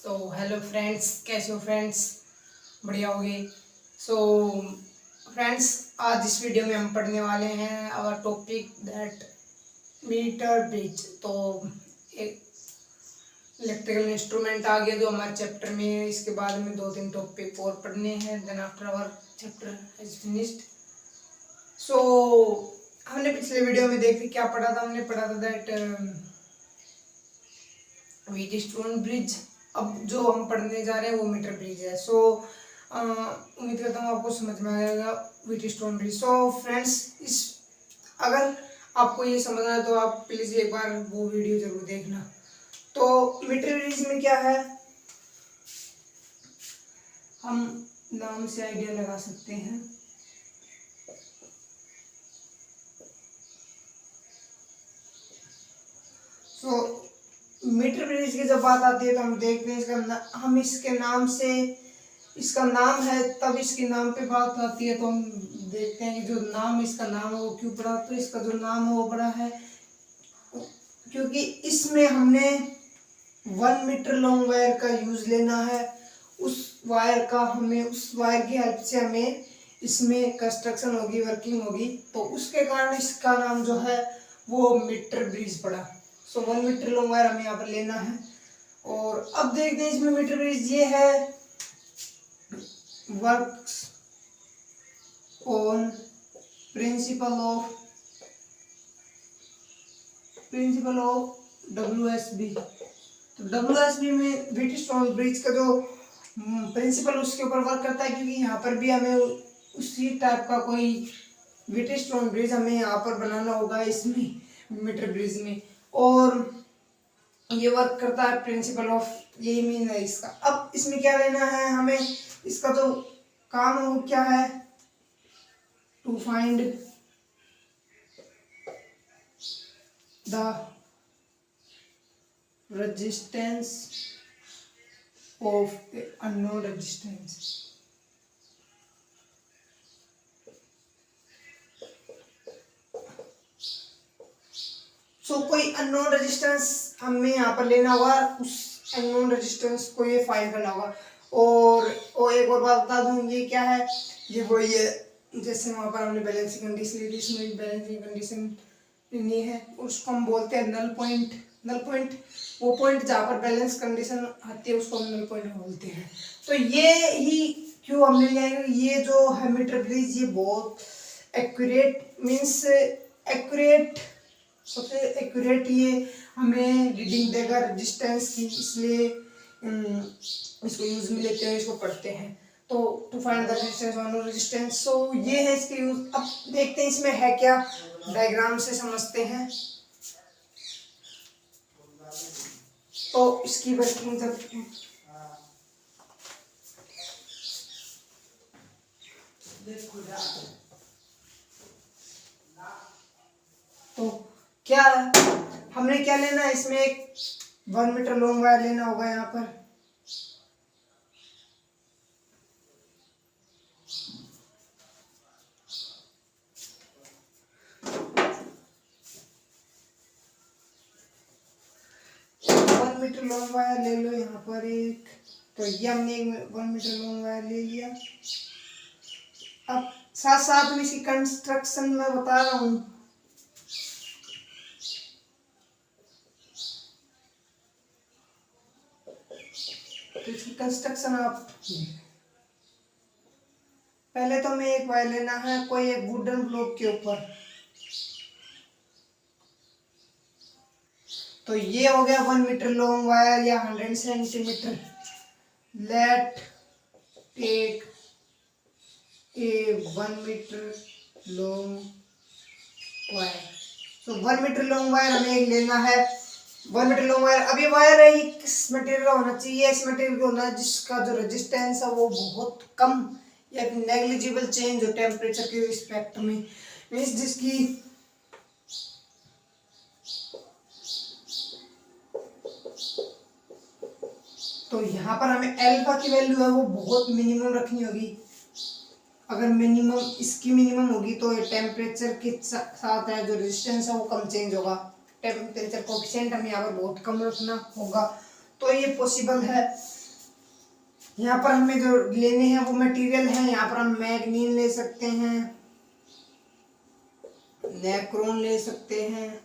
So hello friends, कैसे हो friends? बढ़िया होगे। सो फ्रेंड्स, आज इस वीडियो में हम पढ़ने वाले हैं our topic that metre bridge. तो एक इलेक्ट्रिकल इंस्ट्रूमेंट आ गया जो हमारे चैप्टर में है। इसके बाद हमें 2-3 टॉपिक और पढ़ने हैं। Then after our chapter is finished. So हमने पिछले वीडियो में देखते क्या पढ़ा था। हमने पढ़ा था दैट व्हीटस्टोन ब्रिज। अब जो हम पढ़ने जा रहे हैं वो मीटर ब्रिज है। सो उम्मीद करता हूँ आपको समझ में आएगा व्हीटस्टोन ब्रिज। सो फ्रेंड्स, इस अगर आपको ये समझना है तो आप प्लीज़ एक बार वो वीडियो जरूर देखना। तो मीटर ब्रिज में क्या है, हम नाम से आइडिया लगा सकते हैं। सो मीटर ब्रिज की जब बात आती है तो हम देखते हैं हम इसके नाम से, इसका नाम है तब इसके नाम पे बात आती है। तो हम देखते हैं कि जो नाम इसका नाम है वो क्यों पड़ा। तो इसका जो नाम है वो पड़ा है क्योंकि इसमें हमने 1 मीटर लॉन्ग वायर का यूज लेना है। उस वायर की हेल्प से हमें इसमें कंस्ट्रक्शन होगी, वर्किंग होगी। तो उसके कारण इसका नाम जो है वो मीटर ब्रिज पड़ा। सो 1 मीटर लॉन्ग वायर हमें यहाँ पर लेना है। और अब देखते हैं इसमें मीटर ब्रिज ये है, works on principle of WSB। तो WSB में व्हीटस्टोन ब्रिज का जो प्रिंसिपल उसके ऊपर वर्क करता है, क्योंकि यहाँ पर भी हमें उसी टाइप का कोई व्हीटस्टोन ब्रिज हमें यहाँ पर बनाना होगा इसमें मीटर ब्रिज में। और ये वर्क करता है प्रिंसिपल ऑफ, यही मीन है इसका। अब इसमें क्या लेना है हमें, इसका जो काम है वो क्या है, to find the resistance of the unknown resistance। कोई अननोन रेजिस्टेंस हमें यहाँ पर लेना होगा, उस अननोन रेजिस्टेंस को ये फाइंड करना होगा। और एक और बात बता दूं, ये क्या है, ये वही है जैसे वहाँ पर हमने बैलेंसिंग कंडीशन ली थी, इसमें बैलेंसिंग कंडीशन नहीं है, उसको हम बोलते हैं नल पॉइंट। नल पॉइंट वो पॉइंट जहाँ पर बैलेंस कंडीशन आती है उसको हम नल पॉइंट बोलते हैं। तो ये ही क्यों हमने लिया है, ये जो है मीटर ब्रिज ये बहुत एक्यूरेट मीन्स एक्यूरेट, सबसे एक्यूरेट ये हमें रीडिंग देगा रेजिस्टेंस की, इसलिए इसको यूज में लेते हैं, इसको पढ़ते हैं। तो to find the resistance on resistance, so ये है इसके यूज। अब देखते हैं इसमें है क्या, डायग्राम से समझते हैं। तो इसकी वर्किंग जब तो क्या हमने क्या लेना है, इसमें एक 1 मीटर लॉन्ग वायर लेना होगा यहाँ पर। मीटर लॉन्ग वायर ले लो यहाँ पर एक। तो ये हमने 1 मीटर लॉन्ग वायर ले लिया। अब साथ साथ में इसकी कंस्ट्रक्शन मैं बता रहा हूँ। तो इसकी कंस्ट्रक्शन आप पहले तो हमें एक वायर लेना है कोई एक वुडन ब्लॉक के ऊपर। तो ये हो गया 1 मीटर लॉन्ग वायर या 100 centimetre. Let take a 1 metre long wire. तो 1 मीटर लॉन्ग वायर हमें एक लेना है। 1 मीटर लॉन्ग वायर, अब ये वायर है, ये किस मटेरियल का होना चाहिए, इस मटेरियल का होना जिसका जो रेजिस्टेंस है वो बहुत कम या नेग्लिजिबल चेंज हो टेम्परेचर के रिस्पेक्ट में, मीन्स जिसकी तो यहाँ पर हमें एल्फा की वैल्यू है वो बहुत मिनिमम रखनी होगी। अगर मिनिमम इसकी मिनिमम होगी तो टेम्परेचर के साथ है जो रेजिस्टेंस है वो कम चेंज होगा। टेम्परेचर कोएफिशिएंट हमें यहाँ पर बहुत कम रखना होगा, तो ये पॉसिबल है। यहाँ पर हमें जो लेने हैं वो मटेरियल है, यहाँ पर हम मैग्नीन ले सकते हैं, नेक्रोन ले सकते हैं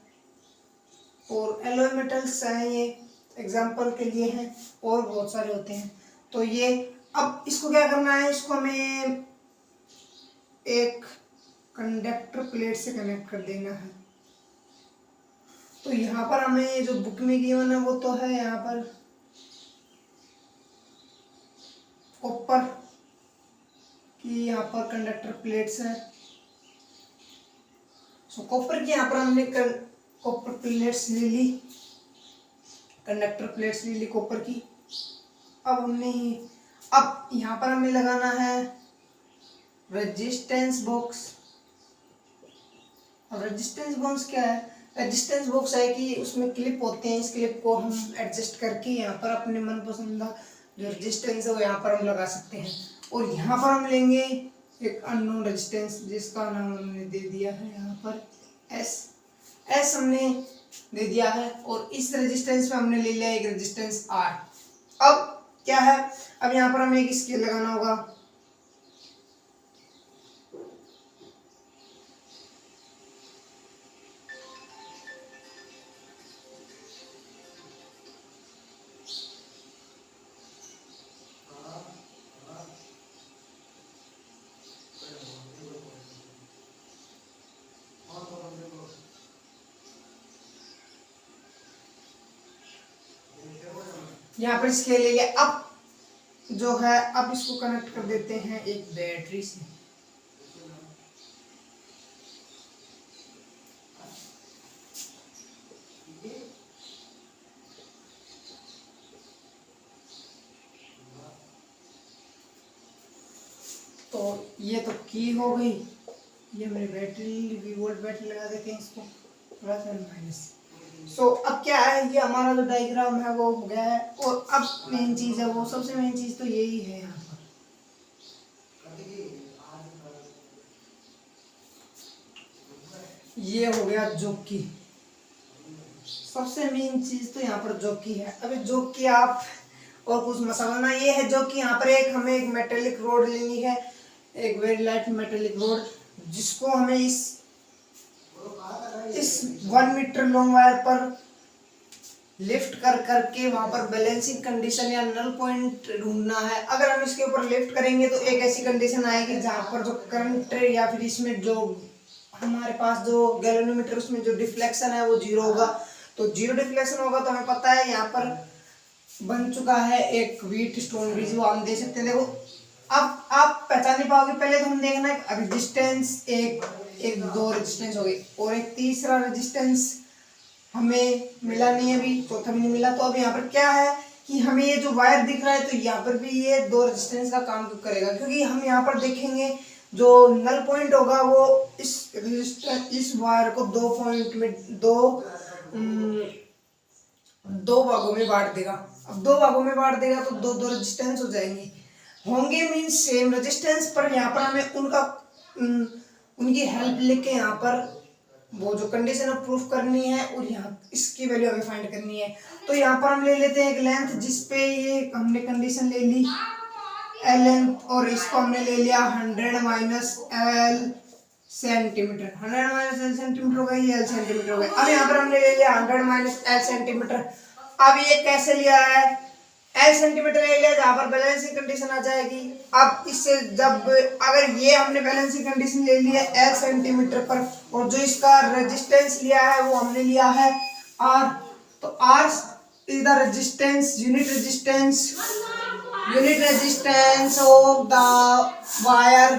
और एलॉय मेटल्स हैं, ये एग्जांपल के लिए हैं और बहुत सारे होते हैं। तो ये अब इसको क्या करना है, इसको हमें एक कंडक्टर प्लेट से कनेक्ट कर देना है। तो यहाँ पर हमें जो बुक में गिवन है वो तो है यहाँ पर कॉपर की, यहाँ पर कंडक्टर प्लेट्स हैं। सो कॉपर की यहाँ पर हमने कॉपर प्लेट्स ले ली, कंडक्टर प्लेट्स ले ली कॉपर की। अब यहाँ पर हमें लगाना है रेजिस्टेंस बॉक्स। अब रेजिस्टेंस बॉक्स क्या है, रेजिस्टेंस बॉक्स है कि उसमें क्लिप होते हैं, इस क्लिप को हम एडजस्ट करके यहाँ पर अपने मनपसंद जो रेजिस्टेंस है वो यहाँ पर हम लगा सकते हैं। और यहाँ पर हम लेंगे एक अननोन रेजिस्टेंस जिसका नाम हमने दे दिया है यहाँ पर एस हमने दे दिया है, और इस रेजिस्टेंस में हमने ले लिया एक रेजिस्टेंस आर। अब क्या है, अब यहाँ पर हमें एक स्केल लगाना होगा। यहाँ पर स्केल ले लिया। अब जो है, अब इसको कनेक्ट कर देते हैं एक बैटरी से। तो ये तो की हो गई, ये मेरी बैटरी वी वोल्ट बैटरी लगा देते हैं इसको प्लस एंड माइनस। सो अब क्या है, ये हमारा जो डायग्राम है वो हो गया है। और अब मेन चीज है, वो सबसे मेन चीज तो यही है यहाँ पर, ये हो गया जॉकी। सबसे मेन चीज तो यहाँ पर जॉकी है। अभी जॉकी आप और कुछ मत समझना, ये है जॉकी। यहाँ पर हमें एक मेटेलिक रोड लेनी है, एक वेरी लाइट मेटेलिक रोड, जिसको हमें इस 1 मीटर लॉन्ग वायर पर लिफ्ट करके वहां पर बैलेंसिंग कंडीशन या नल पॉइंट ढूंढना है। अगर हम इसके ऊपर लिफ्ट करेंगे तो एक ऐसी कंडीशन आएगी जहां पर जो करंट या फिर इसमें जो हमारे पास जो गैल्वेनोमीटर उसमें जो डिफ्लेक्शन है वो जीरो होगा। तो जीरो डिफ्लेक्शन होगा तो हमें पता है यहाँ पर बन चुका है एक व्हीट स्टोन ब्रिज, वो हम दे सकते हैं। देखो अब आप पहचान नहीं पाओगे, पहले तो हम देखना है रेजिस्टेंस, एक दो रेजिस्टेंस हो गई और एक तीसरा रेजिस्टेंस हमें मिला नहीं, अभी चौथा भी नहीं मिला। तो अब यहाँ पर क्या है कि हमें ये जो वायर दिख रहा है तो यहाँ पर भी ये दो रेजिस्टेंस का काम करेगा, क्योंकि हम यहाँ पर देखेंगे जो नल पॉइंट होगा वो इस वायर को 2 पॉइंट में दो भागों में बांट देगा। अब 2 भागों में बांट देगा तो दो रेजिस्टेंस हो जाएंगे, होंगे मीन्स सेम रेजिस्टेंस, पर यहाँ पर हमें उनकी हेल्प लेके यहाँ पर वो जो कंडीशन प्रूफ करनी है और यहाँ इसकी वैल्यू हमें फाइंड करनी है। तो यहाँ पर हम ले लेते हैं एक लेंथ जिसपे ये हमने कंडीशन ले ली एल लेंथ, और इसको हमने ले लिया 100 minus L centimetre. 100 minus L centimetre हो गई, एल सेंटीमीटर हो गई। अब यहाँ पर हमने ले लिया 100 माइनस एल सेंटीमीटर। अब ये कैसे लिया है, एल सेंटीमीटर ले लिया जहाँ पर बैलेंसिंग कंडीशन आ जाएगी। अब इससे जब अगर ये हमने बैलेंसिंग कंडीशन ले लिया एल सेंटीमीटर पर और जो इसका रेजिस्टेंस लिया है वो हमने लिया है आर, तो R is the resistance, unit resistance of the wire.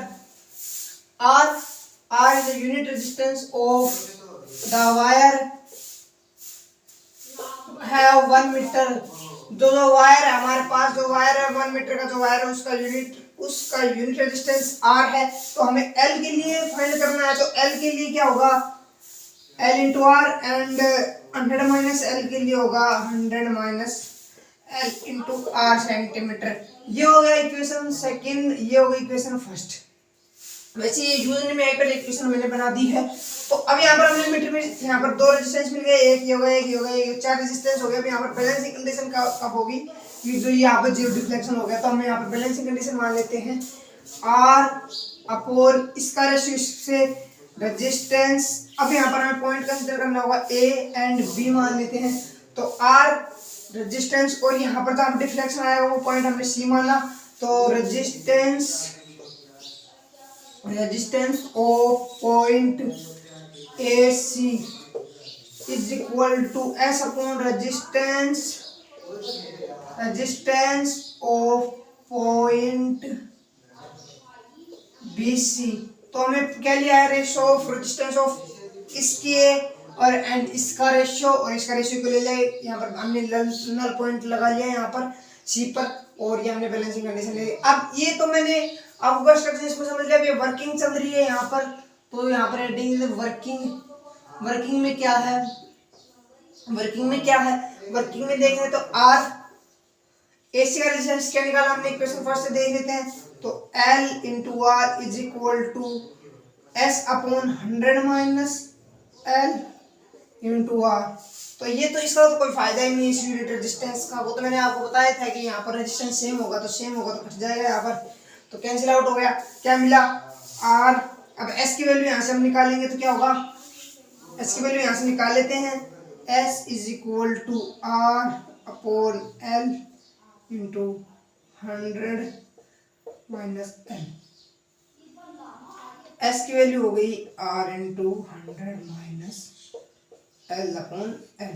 R is the unit resistance of the wire है 1 मीटर। जो वायर है हमारे पास, जो वायर है 1 मीटर का जो वायर है उसका यूनिट रेजिस्टेंस आर है। तो हमें एल के लिए फाइंड करना है, तो एल के लिए क्या होगा, L into R, and 100 minus L के लिए होगा 100 minus L into R centimetre. ये हो गया इक्वेशन सेकंड, ये हो गई इक्वेशन फर्स्ट। वैसे ये यूज में आई पर इक्वेशन मैंने बना दी है। तो अब यहाँ पर हमने मीटर में यहाँ पर दो रेजिस्टेंस मिल गए, एक ये हो गया, एक ये हो गया, ये चार रेजिस्टेंस हो गया। अब यहाँ पर बैलेंसिंग कंडीशन कब होगी कि जो यहाँ पर जीरो डिफ्लेक्शन हो गया, तो हम यहाँ पर बैलेंसिंग कंडीशन मान लेते हैं R अपॉन इसका रेशियो से रेजिस्टेंस। अब यहाँ पर हमें पॉइंट कंसीडर करना होगा A एंड B मान लेते हैं। तो R रेजिस्टेंस और यहाँ पर जहाँ डिफ्लेक्शन आएगा वो पॉइंट हमने C माना, तो resistance of point AC is equal to S upon resistance of point BC। तो हमें क्या लिया है, रेशियो ऑफ रेजिस्टेंस ऑफ इसकी और एंड इसका रेशियो, और इसका रेशियो को ले लिया। यहाँ पर हमने नल पॉइंट लगा लिया यहाँ पर C पर, और ये हमने बैलेंसिंग कंडीशन ले ली। अब ये तो मैंने आपको स्ट्रक्चर इसको समझ लिया। अब ये वर्किंग चल रही है यहाँ पर, तो यहाँ पर हेडिंग वर्किंग में क्या है, वर्किंग में देखें तो R AC का रेजिस्टेंस क्या निकाला हमने, इक्वेशन फर्स्ट से देख लेते हैं। तो L into R is equal to S upon 100 minus L into R। तो ये तो इसका तो कोई फायदा ही नहीं है इस यूनिट रेजिस्टेंस का, वो तो मैंने आपको बताया था कि यहाँ पर रेजिस्टेंस सेम होगा तो कट जाएगा यहाँ पर, तो कैंसिल आउट हो गया। क्या मिला R। अब S की वैल्यू यहाँ से हम निकालेंगे तो क्या होगा, S की वैल्यू यहाँ से निकाल लेते हैं। S is equal to R upon L into 100 minus L। S की वैल्यू हो गई R into 100 minus L upon L।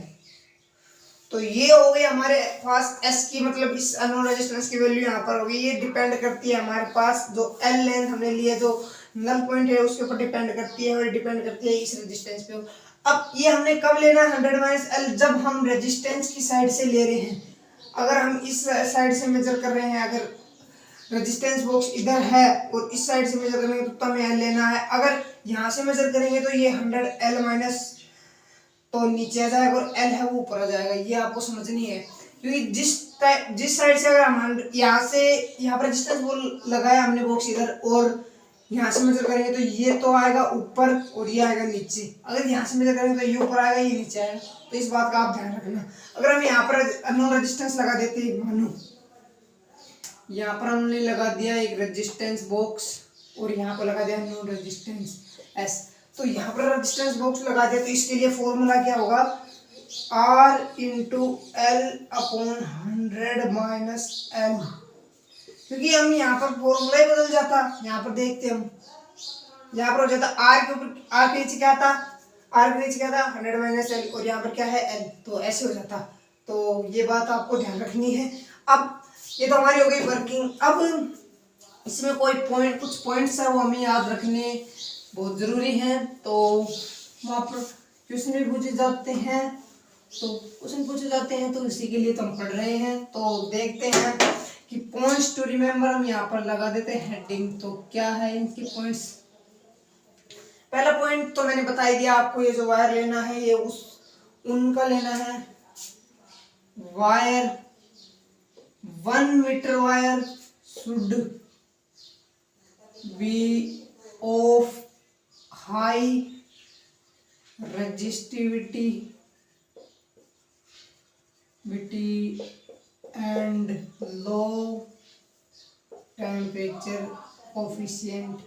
तो ये हो गई हमारे पास S की, मतलब इस अननोन रेजिस्टेंस की वैल्यू यहाँ पर होगी। ये डिपेंड करती है हमारे पास जो L लेंथ हमने लिए, जो नल पॉइंट है उसके ऊपर डिपेंड करती है, और डिपेंड करती है इस रेजिस्टेंस पे। अब ये हमने कब लेना है 100 माइनस L, जब हम रेजिस्टेंस की साइड से ले रहे हैं। अगर हम इस साइड से मेजर कर रहे हैं, अगर रेजिस्टेंस बॉक्स इधर है और इस साइड से मेजर करेंगे तो हमें L लेना है। अगर यहाँ से मेजर करेंगे तो ये 100 L माइनस तो नीचे आ जाएगा और L है वो ऊपर आ जाएगा। ये आपको समझनी है, क्योंकि जिस साइड से अगर हम यहाँ पर रेजिस्टेंस बोल लगाया हमने बॉक्स इधर, और यहाँ से मेजर करेंगे तो ये तो आएगा ऊपर और ये आएगा नीचे। अगर यहाँ से मेजर करेंगे तो ये ऊपर आएगा, ये नीचे आएगा। तो इस बात का आप ध्यान रखना। अगर हम यहाँ पर अननोन रेजिस्टेंस लगा देते, मानो यहाँ पर हमने लगा दिया एक रेजिस्टेंस बॉक्स और यहाँ पर लगा दिया अननोन रेजिस्टेंस S, तो यहाँ पर रेजिस्टेंस बॉक्स लगा दिया, तो इसके लिए फॉर्मूला क्या होगा, R into L upon 100 minus L। क्योंकि हम यहाँ पर फॉर्मूला ही बदल जाता, यहाँ पर देखते हम, यहाँ पर हो जाता R के नीचे क्या था, 100 माइनस L, और यहाँ पर क्या है L, तो ऐसे हो जाता। तो ये बात आपको ध्यान रखनी है। अब ये तो हमारी हो गई वर्किंग। अब इसमें कुछ पॉइंट्स है वो हमें याद रखने बहुत जरूरी है। तो वहाँ पर क्वेश्चन भी पूछे जाते हैं, तो इसी के लिए तो हम पढ़ रहे हैं। तो देखते हैं कि पॉइंट्स टू रिमेम्बर हम यहाँ पर लगा देते हैं हेडिंग। तो क्या है इनके पॉइंट्स। पहला पॉइंट तो मैंने बता ही दिया आपको, ये जो वायर लेना है ये उनका लेना है। Wire 1 metre wire should be of high resistivity and low temperature coefficient.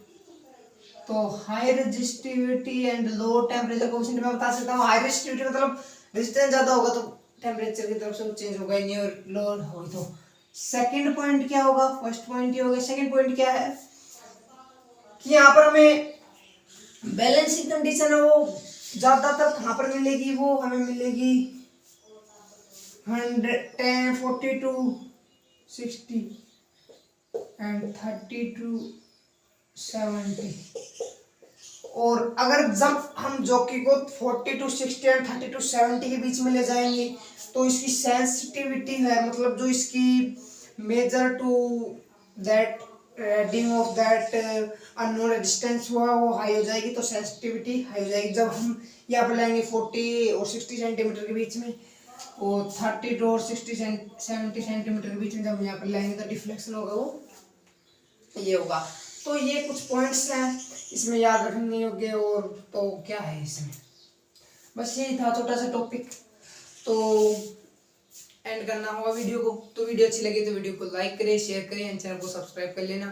तो high resistivity and low temperature coefficient मैं बता सकता हूँ। हाई रेजिस्टिविटी मतलब रेजिस्टेंस ज्यादा होगा तो टेम्परेचर की तरफ से वो चेंज होगा ही नहीं, और लो होगी तो। सेकंड पॉइंट क्या होगा, फर्स्ट पॉइंट ये हो गया। सेकंड पॉइंट क्या है कि यहाँ पर हमें बैलेंसिंग कंडीशन है वो ज्यादातर कहाँ पर मिलेगी, वो हमें मिलेगी 110, 42, 60 एंड 32, 70। और अगर जब हम जॉकी को 42, 60 एंड 32, 70 के बीच में ले जाएंगे तो इसकी सेंसिटिविटी है, मतलब जो इसकी measure to that reading of that unknown resistance हुआ वो हाई हो जाएगी, तो सेंसिटिविटी हाई हो जाएगी। जब हम यहाँ पर लाएंगे 40 और 60 सेंटीमीटर के बीच में, और 32 और 70 सेंटीमीटर के बीच में जब हम यहाँ पर लाएंगे तो डिफ्लेक्शन होगा वो ये होगा। तो ये कुछ पॉइंट्स हैं इसमें याद रखने योग्य। और तो क्या है इसमें, बस यही था छोटा सा टॉपिक। तो एंड करना होगा वीडियो को। तो वीडियो अच्छी लगी तो वीडियो को लाइक करें, शेयर करें, चैनल को सब्सक्राइब कर लेना।